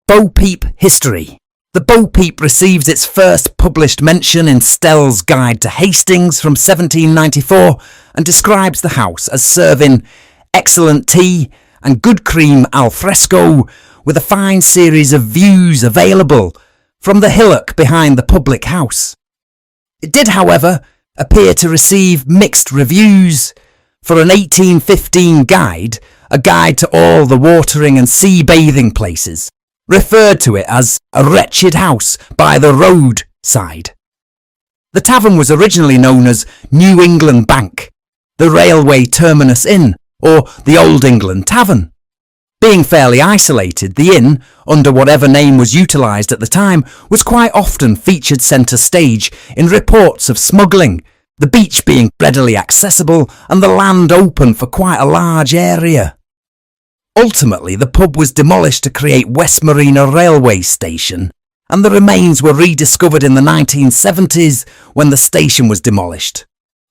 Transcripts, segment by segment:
Bo Peep history. The Bo Peep receives its first published mention in Stell's Guide to Hastings from 1794 and describes the house as serving excellent tea and good cream al fresco with a fine series of views available from the hillock behind the public house. It did, however, appear to receive mixed reviews. For an 1815 guide, a guide to all the watering and sea bathing places, referred to it as a wretched house by the road side. The tavern was originally known as New England Bank, the Railway Terminus Inn, or the Old England Tavern. Being fairly isolated, the inn, under whatever name was utilised at the time, was quite often featured centre stage in reports of smuggling, the beach being readily accessible and the land open for quite a large area. Ultimately, the pub was demolished to create West Marina Railway Station, and the remains were rediscovered in the 1970s when the station was demolished.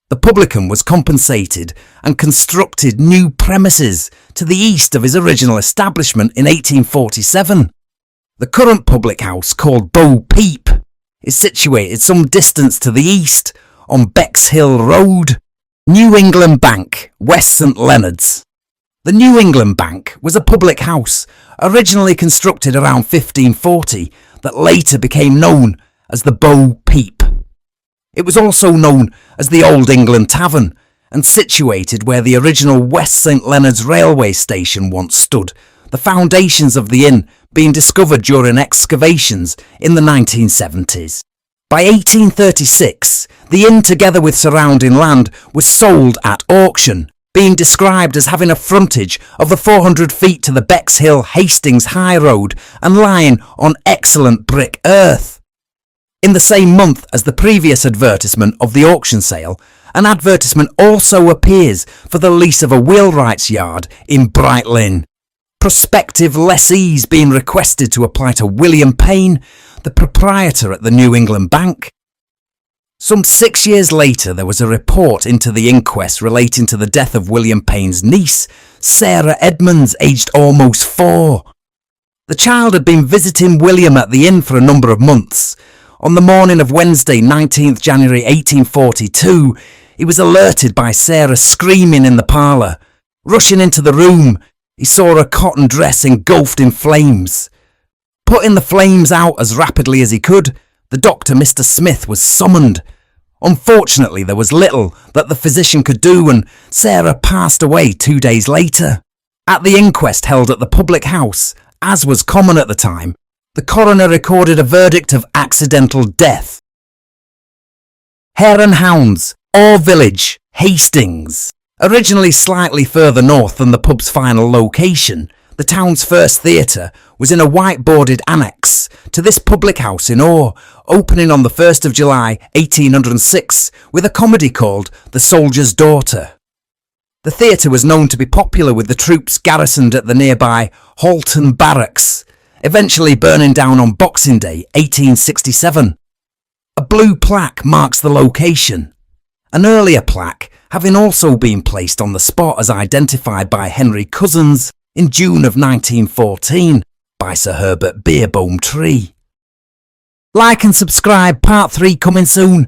The publican was compensated and constructed new premises to the east of his original establishment in 1847. The current public house, called Bo Peep, is situated some distance to the east on Bexhill Road. New England Bank, West St Leonards. The New England Bank was a public house originally constructed around 1540 that later became known as the Bo Peep. It was also known as the Old England Tavern and situated where the original West St Leonards railway station once stood, the foundations of the inn being discovered during excavations in the 1970s. By 1836, the inn together with surrounding land was sold at auction, being described as having a frontage of the 400 feet to the Bexhill Hastings High Road and lying on excellent brick earth. In the same month as the previous advertisement of the auction sale, an advertisement also appears for the lease of a wheelwright's yard in Bright Lane. Prospective lessees being requested to apply to William Payne, the proprietor at the New England Bank. Some 6 years later, there was a report into the inquest relating to the death of William Payne's niece, Sarah Edmonds, aged almost 4. The child had been visiting William at the inn for a number of months. On the morning of Wednesday, 19th January 1842, he was alerted by Sarah screaming in the parlour. Rushing into the room, he saw a cotton dress engulfed in flames. Putting the flames out as rapidly as he could, the doctor, Mr. Smith, was summoned. Unfortunately, there was little that the physician could do and Sarah passed away 2 days later. At the inquest held at the public house, as was common at the time, the coroner recorded a verdict of accidental death. Hare and Hounds, Orr Village, Hastings. Originally slightly further north than the pub's final location, the town's first theatre was in a whiteboarded annex to this public house in Orr, opening on the 1st of July 1806 with a comedy called The Soldier's Daughter. The theatre was known to be popular with the troops garrisoned at the nearby Halton Barracks, eventually burning down on Boxing Day 1867. A blue plaque marks the location. An earlier plaque having also been placed on the spot as identified by Henry Cousins in June of 1914 by Sir Herbert Beerbohm Tree. Like and subscribe, part 3 coming soon.